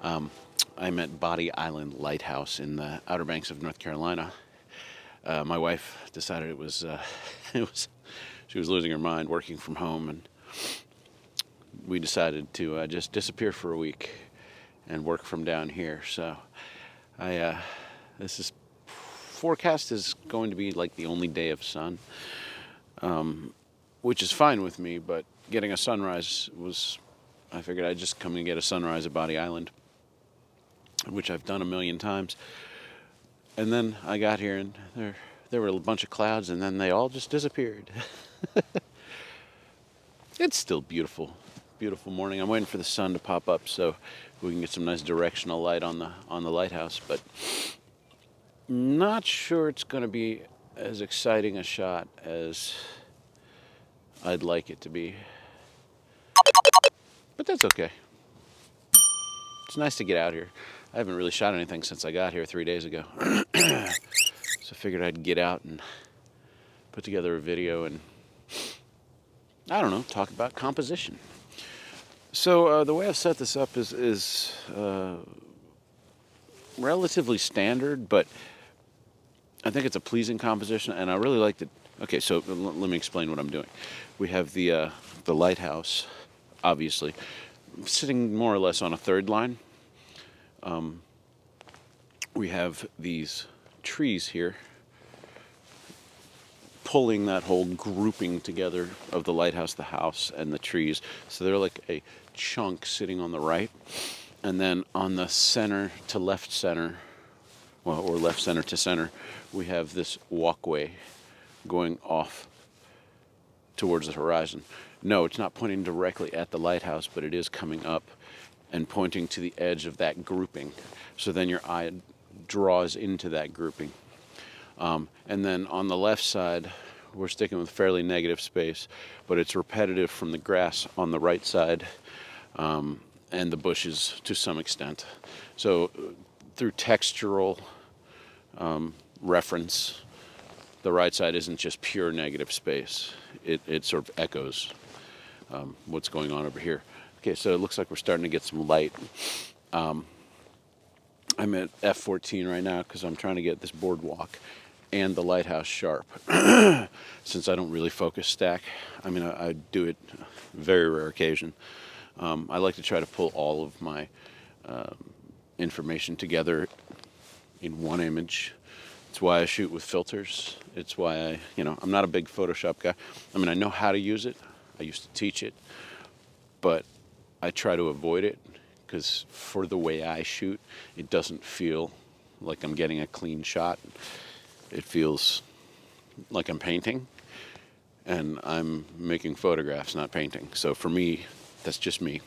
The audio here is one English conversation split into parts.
I'm at Bodie Island Lighthouse in the Outer Banks of North Carolina. My wife decided it was she was losing her mind working from home, and we decided to just disappear for a week and work from down here. So this is forecast is going to be like the only day of sun, which is fine with me, but getting a sunrise I figured I'd just come and get a sunrise at Bodie Island, which I've done a million times. And then I got here and there were a bunch of clouds, and then they all just disappeared. It's still beautiful morning. I'm waiting for the sun to pop up so we can get some nice directional light on the lighthouse, but not sure it's going to be as exciting a shot as I'd like it to be. But that's okay. It's nice to get out here. I haven't really shot anything since I got here 3 days ago. So I figured I'd get out and put together a video and, I don't know, talk about composition. So the way I've set this up is relatively standard, but I think it's a pleasing composition, and I really like it. Okay, so let me explain what I'm doing. We have the lighthouse, obviously, sitting more or less on a third line. We have these trees here pulling that whole grouping together of the lighthouse, the house, and the trees. So they're like a chunk sitting on the right. And then on the center to left center, well, or left center to center, we have this walkway going off towards the horizon. No, it's not pointing directly at the lighthouse, but it is coming up and pointing to the edge of that grouping. So then your eye draws into that grouping. And then on the left side, we're sticking with fairly negative space, but it's repetitive from the grass on the right side, and the bushes to some extent. So through textural reference, the right side isn't just pure negative space. It sort of echoes what's going on over here. Okay, so it looks like we're starting to get some light. I'm at F14 right now because I'm trying to get this boardwalk and the lighthouse sharp. Since I don't really focus stack, I mean, I do it very rare occasion. I like to try to pull all of my information together in one image. It's why I shoot with filters. It's why I'm not a big Photoshop guy. I mean, I know how to use it. I used to teach it, but I try to avoid it because for the way I shoot, it doesn't feel like I'm getting a clean shot. It feels like I'm painting, and I'm making photographs, not painting. So for me, that's just me.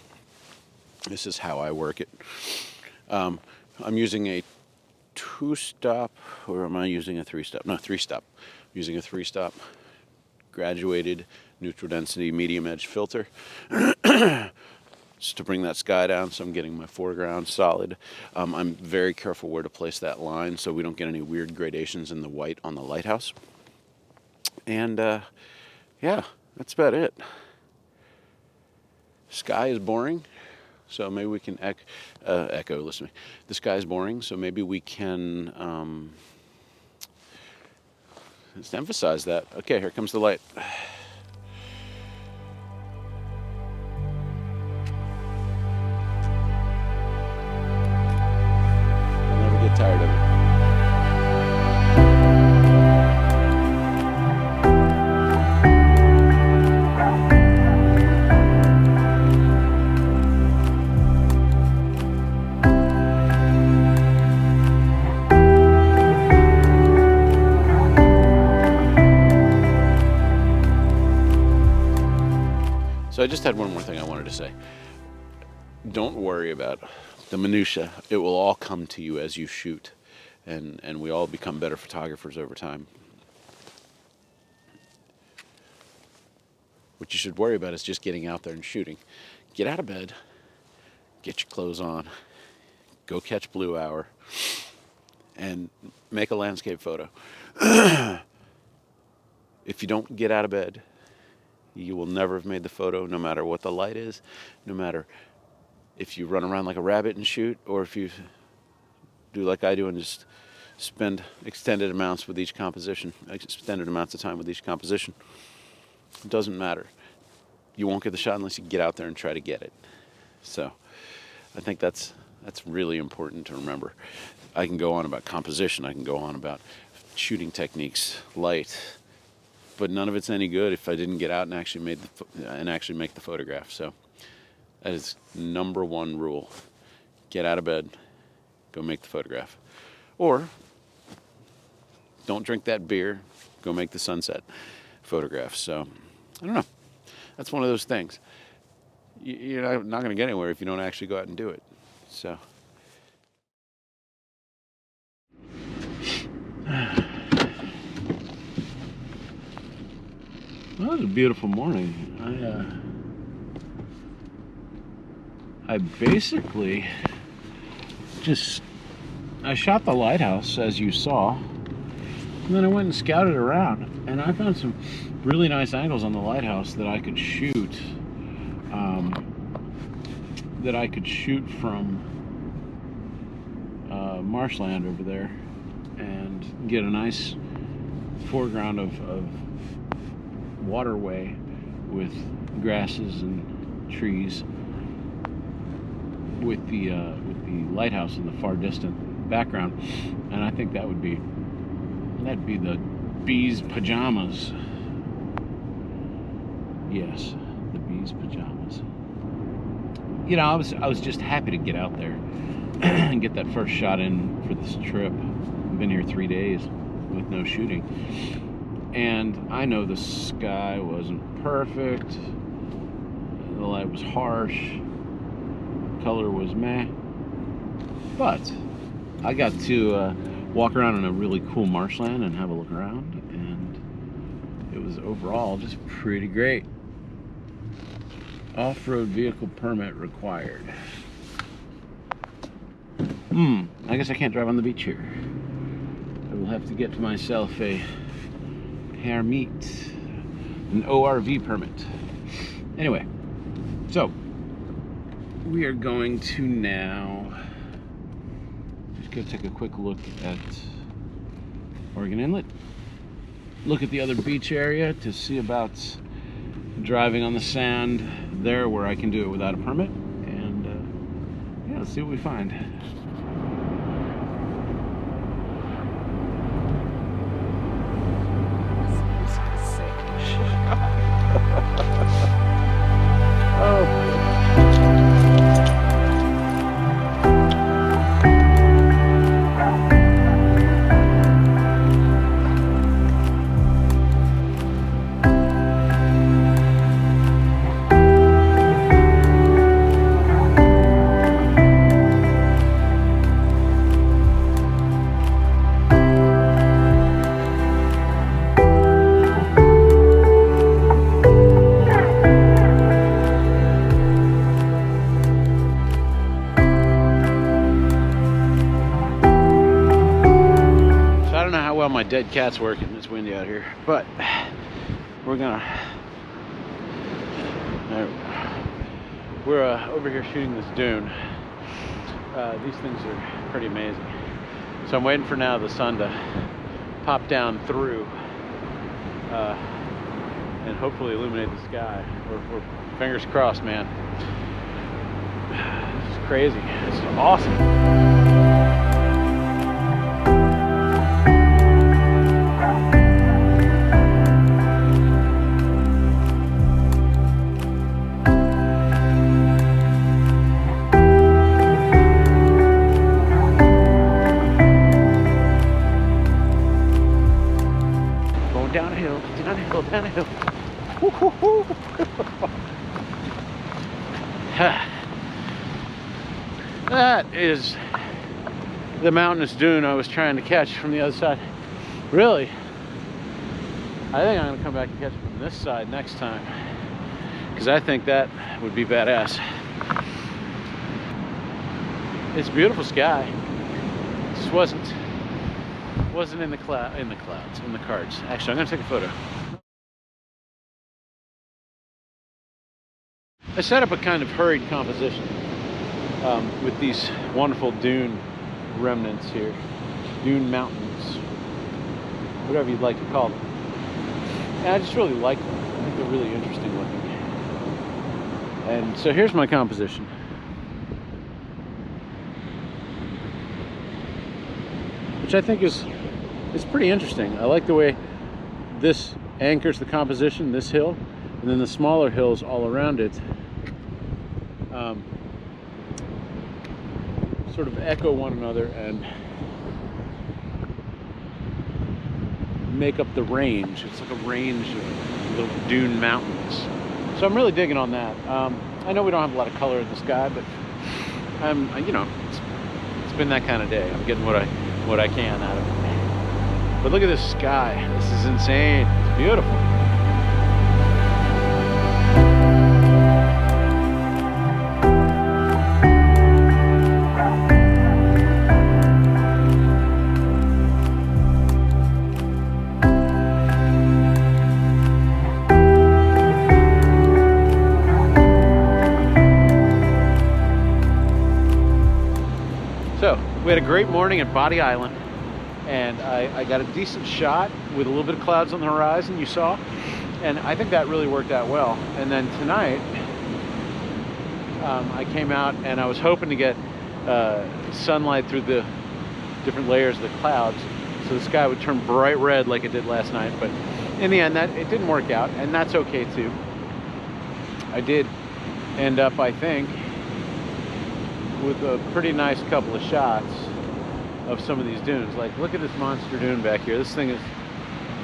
This is how I work it. I'm using a 2-stop, or am I using a 3-stop? No, 3-stop. I'm using a 3-stop graduated neutral density medium edge filter just to bring that sky down, so I'm getting my foreground solid. I'm very careful where to place that line so we don't get any weird gradations in the white on the lighthouse. And yeah, that's about it. Sky is boring, so maybe we can echo. Listen to me. The sky is boring, so maybe we can just emphasize that. Okay, here comes the light. I'll never get tired of it. So I just had one more thing I wanted to say. Don't worry about the minutia. It will all come to you as you shoot, and we all become better photographers over time. What you should worry about is just getting out there and shooting. Get out of bed, get your clothes on, go catch blue hour, and make a landscape photo. If you don't get out of bed, you will never have made the photo, no matter what the light is, no matter if you run around like a rabbit and shoot, or if you do like I do and just spend extended amounts of time with each composition. It doesn't matter. You won't get the shot unless you get out there and try to get it. So I think that's really important to remember. I can go on about composition, I can go on about shooting techniques, light, but none of it's any good if I didn't get out and actually make the photograph. So that is number one rule. Get out of bed, go make the photograph. Or don't drink that beer, go make the sunset photograph. So I don't know. That's one of those things. You're not going to get anywhere if you don't actually go out and do it. So. Well, it was a beautiful morning. I basically I shot the lighthouse, as you saw, and then I went and scouted around, and I found some really nice angles on the lighthouse that I could shoot, from marshland over there, and get a nice foreground of waterway with grasses and trees, with the lighthouse in the far distant background. And I think that'd be the bee's pajamas. Yes, the bee's pajamas. I was just happy to get out there and get that first shot in for this trip. I've been here 3 days with no shooting, and I know the sky wasn't perfect, the light was harsh, color was meh, but I got to walk around in a really cool marshland and have a look around, and it was overall just pretty great. Off-road vehicle permit required. I guess I can't drive on the beach here. I will have to get myself a permit, an ORV permit. Anyway, so we are going to now just go take a quick look at Oregon Inlet, look at the other beach area to see about driving on the sand there where I can do it without a permit, and yeah, let's see what we find. My dead cat's working. It's windy out here, but we're over here shooting this dune. These things are pretty amazing. So I'm waiting for now the sun to pop down through and hopefully illuminate the sky. We're fingers crossed, man. This is crazy. This is awesome. Down a hill. That is the mountainous dune I was trying to catch from the other side. Really, I think I'm gonna come back and catch it from this side next time, because I think that would be badass. It's a beautiful sky. Just wasn't in the cards. Actually, I'm gonna take a photo. I set up a kind of hurried composition. with these wonderful dune remnants here, dune mountains, whatever you'd like to call them. And I just really like them. I think they're really interesting looking. And so here's my composition. Which I think is pretty interesting. I like the way this anchors the composition, this hill, and then the smaller hills all around it sort of echo one another and make up the range. It's like a range of little dune mountains. So I'm really digging on that. I know we don't have a lot of color in the sky, but you know, it's been that kind of day. I'm getting what I can out of it. But look at this sky. This is insane. It's beautiful. So, we had a great morning at Bodie Island, and I got a decent shot with a little bit of clouds on the horizon, you saw, and I think that really worked out well. And then tonight, I came out and I was hoping to get sunlight through the different layers of the clouds so the sky would turn bright red like it did last night, but in the end, it didn't work out, and that's okay too. I did end up, I think, with a pretty nice couple of shots of some of these dunes. Like, look at this monster dune back here. This thing is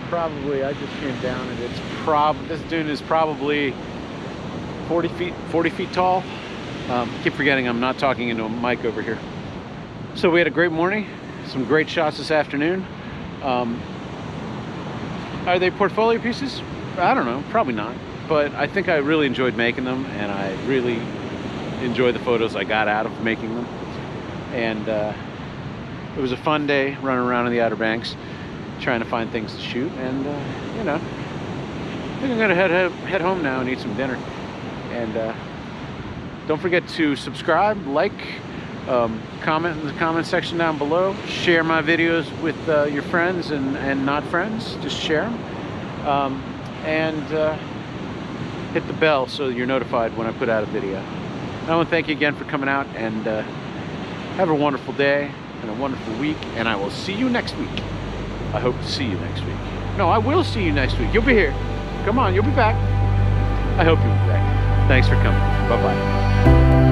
probably, I just came down and this dune is probably 40 feet tall. Keep forgetting I'm not talking into a mic over here. So we had a great morning, some great shots this afternoon. Are they portfolio pieces? I don't know, probably not. But I think I really enjoyed making them, and I really enjoy the photos I got out of making them. And it was a fun day running around in the Outer Banks trying to find things to shoot, and you know, I think I'm gonna head home now and eat some dinner. And don't forget to subscribe, like, comment in the comment section down below, share my videos with your friends and not friends, just share them, and hit the bell so you're notified when I put out a video. I want to thank you again for coming out, and have a wonderful day and a wonderful week, and I will see you next week. I hope to see you next week. No, I will see you next week. You'll be here. Come on, you'll be back. I hope you'll be back. Thanks for coming. Bye-bye.